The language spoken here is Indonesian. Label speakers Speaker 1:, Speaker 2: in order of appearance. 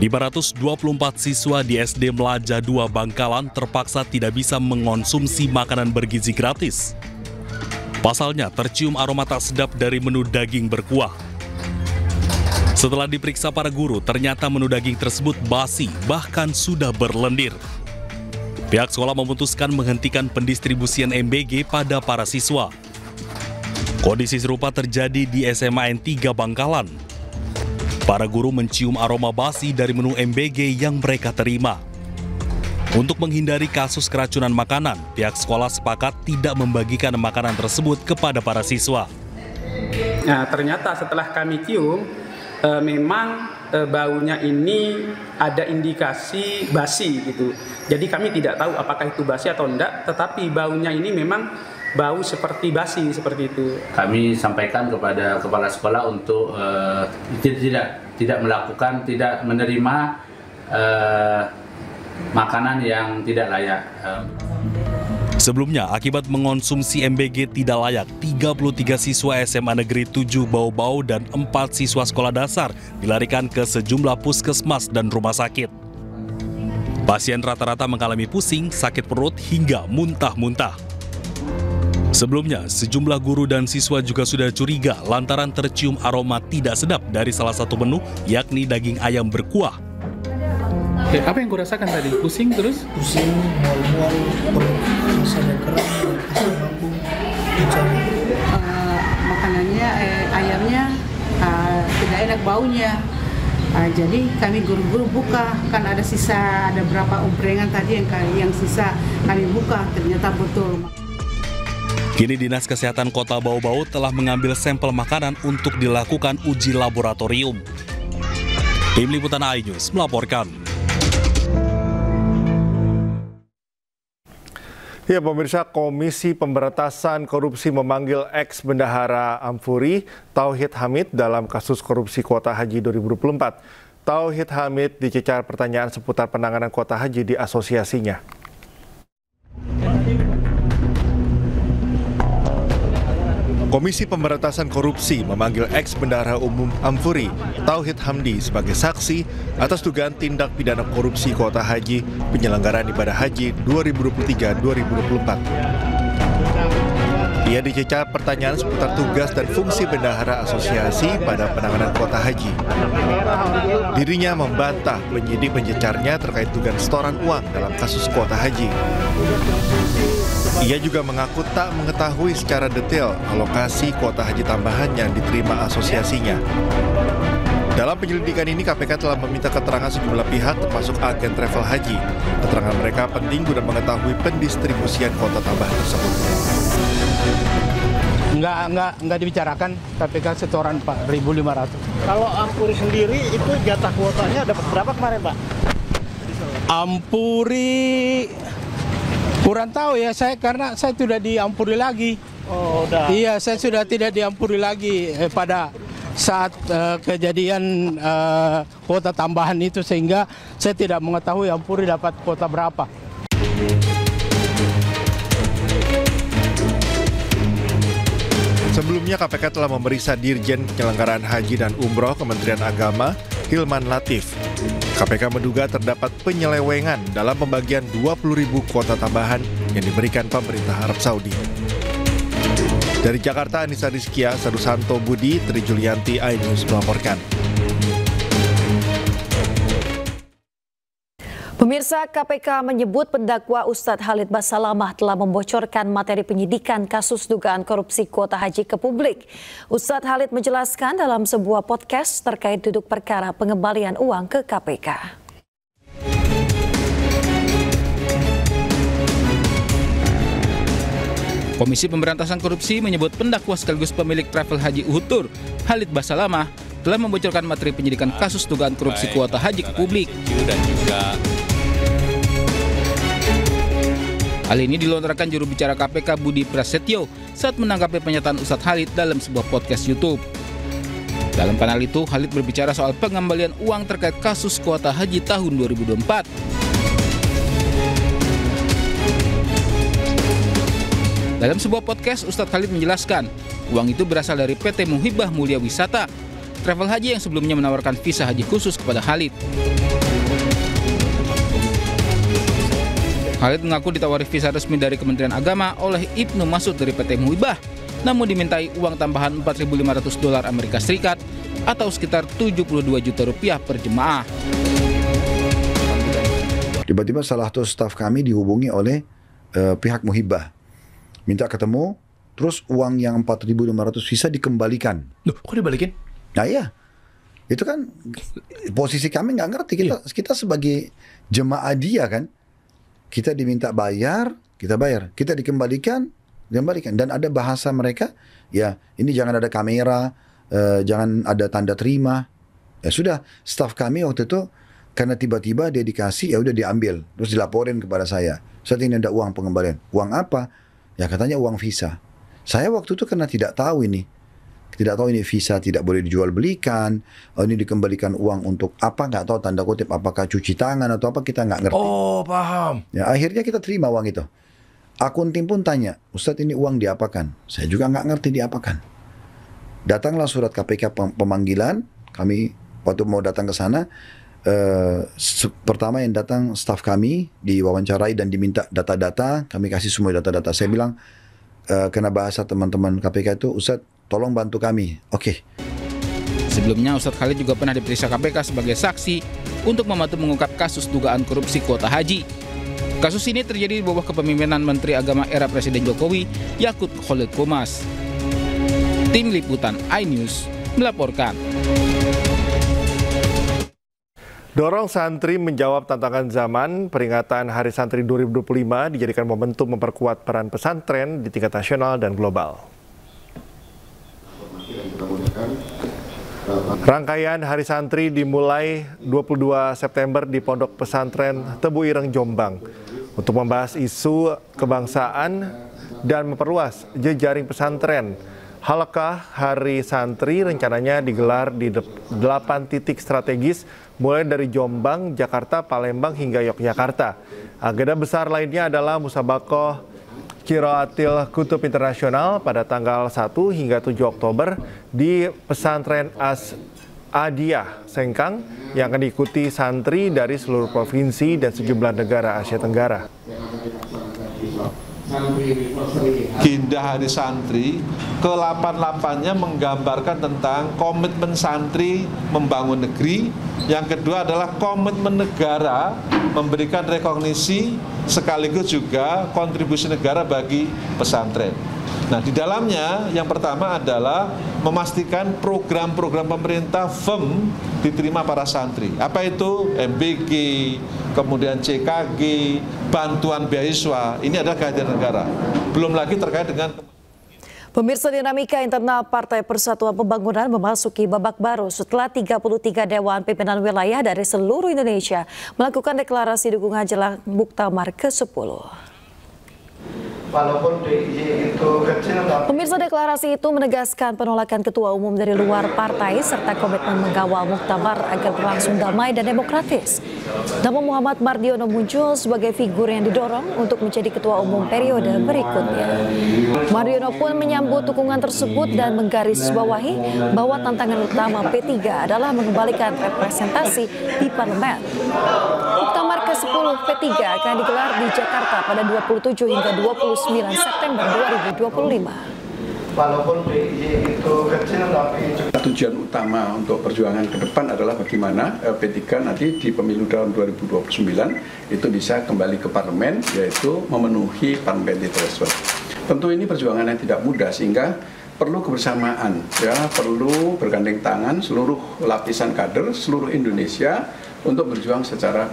Speaker 1: 524 siswa di SD Melaja 2 Bangkalan terpaksa tidak bisa mengonsumsi makanan bergizi gratis. Pasalnya, tercium aroma tak sedap dari menu daging berkuah. Setelah diperiksa para guru, ternyata menu daging tersebut basi, bahkan sudah berlendir. Pihak sekolah memutuskan menghentikan pendistribusian MBG pada para siswa. Kondisi serupa terjadi di SMA N3 Bangkalan. Para guru mencium aroma basi dari menu MBG yang mereka terima. Untuk menghindari kasus keracunan makanan, pihak sekolah sepakat tidak membagikan makanan tersebut kepada para siswa.
Speaker 2: Nah, ternyata setelah kami cium, memang baunya ini ada indikasi basi gitu. Jadi kami tidak tahu apakah itu basi atau enggak, tetapi baunya ini memang bau seperti basi, seperti itu.
Speaker 3: Kami sampaikan kepada kepala sekolah untuk tidak menerima makanan yang tidak layak.
Speaker 1: Sebelumnya, akibat mengonsumsi MBG tidak layak, 33 siswa SMA Negeri 7 Bau-Bau dan 4 siswa sekolah dasar dilarikan ke sejumlah puskesmas dan rumah sakit. Pasien rata-rata mengalami pusing, sakit perut, hingga muntah-muntah. Sebelumnya, sejumlah guru dan siswa juga sudah curiga lantaran tercium aroma tidak sedap dari salah satu menu, yakni daging ayam berkuah.
Speaker 4: Apa yang kurasakan tadi? Pusing terus?
Speaker 5: Pusing, mual-mual, perut rasanya kram, lambung, bicara.
Speaker 6: Makanannya, ayamnya tidak enak baunya. Jadi kami guru-guru buka, kan ada sisa, ada berapa umprengan tadi yang sisa kami buka, ternyata betul.
Speaker 1: Kini Dinas Kesehatan Kota Bau-Bau telah mengambil sampel makanan untuk dilakukan uji laboratorium. Tim Liputan iNews melaporkan.
Speaker 7: Ya, pemirsa, Komisi Pemberantasan Korupsi memanggil ex-bendahara Ampuri, Tauhid Hamid, dalam kasus korupsi kuota haji 2024. Tauhid Hamid dicecar pertanyaan seputar penanganan kuota haji di asosiasinya. Komisi Pemberantasan Korupsi memanggil ex-bendahara umum Ampuri, Tauhid Hamdi, sebagai saksi atas dugaan tindak pidana korupsi kuota haji penyelenggaraan ibadah haji 2023-2024. Ia dicecar pertanyaan seputar tugas dan fungsi bendahara asosiasi pada penanganan kuota haji. Dirinya membantah penyidik mencecarnya terkait dugaan setoran uang dalam kasus kuota haji. Ia juga mengaku tak mengetahui secara detail alokasi kuota haji tambahan yang diterima asosiasinya. Dalam penyelidikan ini, KPK telah meminta keterangan sejumlah pihak termasuk agen travel haji. Keterangan mereka penting guna mengetahui pendistribusian kuota tambahan tersebut.
Speaker 8: Enggak dibicarakan KPK setoran 4.500.
Speaker 5: Kalau Ampuri sendiri itu jatah kuotanya dapat berapa kemarin, Pak?
Speaker 8: Ampuri kurang tahu ya saya, karena saya sudah diampuri lagi.
Speaker 5: Oh, udah.
Speaker 8: Iya, saya sudah tidak diampuri lagi pada saat kejadian kuota tambahan itu, sehingga saya tidak mengetahui Ampuri dapat kuota berapa.
Speaker 7: Sebelumnya, KPK telah memeriksa Dirjen Penyelenggaraan Haji dan Umroh Kementerian Agama, Hilman Latif. KPK menduga terdapat penyelewengan dalam pembagian 20.000 kuota tambahan yang diberikan pemerintah Arab Saudi. Dari Jakarta, Anissa Rizkia, Sadusanto Budi, Tri Julianti, iNews melaporkan.
Speaker 9: Pemirsa, KPK menyebut pendakwa Ustadz Khalid Basalamah telah membocorkan materi penyidikan kasus dugaan korupsi kuota haji ke publik. Ustadz Khalid menjelaskan dalam sebuah podcast terkait duduk perkara pengembalian uang ke KPK.
Speaker 4: Komisi Pemberantasan Korupsi menyebut pendakwa sekaligus pemilik travel haji Uhud Tour, Khalid Basalamah, telah membocorkan materi penyidikan kasus dugaan korupsi kuota haji ke publik. Hal ini dilontarkan juru bicara KPK Budi Prasetyo saat menanggapi pernyataan Ustadz Khalid dalam sebuah podcast YouTube. Dalam panel itu, Khalid berbicara soal pengembalian uang terkait kasus kuota haji tahun 2024. Dalam sebuah podcast, Ustadz Khalid menjelaskan, uang itu berasal dari PT Muhibah Mulia Wisata travel haji yang sebelumnya menawarkan visa haji khusus kepada Khalid. Khalid mengaku ditawari visa resmi dari Kementerian Agama oleh Ibnu Masud dari PT Muhibah, namun dimintai uang tambahan $4.500 Amerika Serikat atau sekitar 72 juta rupiah per jemaah.
Speaker 10: Tiba-tiba salah satu staf kami dihubungi oleh pihak Muhibah, minta ketemu, terus uang yang 4.500 visa dikembalikan.
Speaker 11: Loh, kok dibalikin?
Speaker 10: Nah iya, itu kan posisi kami nggak ngerti, kita sebagai jemaah dia kan, kita diminta bayar, kita bayar, kita dikembalikan, dan ada bahasa mereka, ya ini jangan ada kamera, jangan ada tanda terima. Ya sudah, staf kami waktu itu karena tiba-tiba dia dikasih, ya udah diambil, terus dilaporin kepada saya. Saat ini ada uang pengembalian. Uang apa? Ya katanya uang visa. Saya waktu itu karena tidak tahu ini visa tidak boleh dijual belikan, ini dikembalikan uang untuk apa, nggak tahu tanda kutip, apakah cuci tangan atau apa, kita nggak ngerti.
Speaker 11: Oh, paham.
Speaker 10: Ya akhirnya kita terima uang itu. Akun tim pun tanya, Ustadz ini uang diapakan? Saya juga nggak ngerti diapakan. Datanglah surat KPK pemanggilan, kami waktu mau datang ke sana, pertama yang datang staf kami diwawancarai dan diminta data-data, kami kasih semua data-data. Saya bilang kena bahasa teman-teman KPK itu, Ustadz tolong bantu kami. Oke.
Speaker 4: Sebelumnya Ustadz Khalid juga pernah diperiksa KPK sebagai saksi untuk membantu mengungkap kasus dugaan korupsi kuota haji. Kasus ini terjadi di bawah kepemimpinan Menteri Agama era Presiden Jokowi, Yakut Khalid Qomas. Tim Liputan iNews melaporkan.
Speaker 7: Dorong santri menjawab tantangan zaman, peringatan Hari Santri 2025 dijadikan momentum memperkuat peran pesantren di tingkat nasional dan global. Rangkaian Hari Santri dimulai 22 September di Pondok Pesantren Tebu Ireng, Jombang, untuk membahas isu kebangsaan dan memperluas jejaring pesantren. Halakah Hari Santri rencananya digelar di 8 titik strategis mulai dari Jombang, Jakarta, Palembang hingga Yogyakarta. Agenda besar lainnya adalah Musabaqah Qiraatil Kutub Internasional pada tanggal 1 hingga 7 Oktober di Pesantren As-Adiyah Sengkang yang akan diikuti santri dari seluruh provinsi dan sejumlah negara Asia Tenggara.
Speaker 12: Agenda Hari Santri ke-88-nya menggambarkan tentang komitmen santri membangun negeri. Yang kedua adalah komitmen negara memberikan rekognisi sekaligus juga kontribusi negara bagi pesantren. Nah, di dalamnya yang pertama adalah memastikan program-program pemerintah firm diterima para santri. Apa itu? MBG, kemudian CKG, bantuan beasiswa. Ini adalah kehadiran negara. Belum lagi terkait dengan...
Speaker 9: Pemirsa, dinamika internal Partai Persatuan Pembangunan memasuki babak baru setelah 33 Dewan Pimpinan Wilayah dari seluruh Indonesia melakukan deklarasi dukungan jelang Muktamar ke-10.
Speaker 13: Walaupun DIY itu kecil,
Speaker 9: Pemirsa, deklarasi itu menegaskan penolakan ketua umum dari luar partai serta komitmen mengawal muktamar agar berlangsung damai dan demokratis. Nama Muhammad Mardiono muncul sebagai figur yang didorong untuk menjadi ketua umum periode berikutnya. Mardiono pun menyambut dukungan tersebut dan menggarisbawahi bahwa tantangan utama P3 adalah mengembalikan representasi di parlemen. Muktamar ke-10 P3 akan digelar di Jakarta pada 27 hingga 29 September 2025.
Speaker 13: Walaupun DIY itu kecil, tapi
Speaker 14: tujuan utama untuk perjuangan ke depan adalah bagaimana P3 nanti di pemilu tahun 2029 itu bisa kembali ke parlemen, yaitu memenuhi parliamentary threshold. Tentu ini perjuangan yang tidak mudah, sehingga perlu kebersamaan, ya, perlu bergandeng tangan seluruh lapisan kader seluruh Indonesia untuk berjuang secara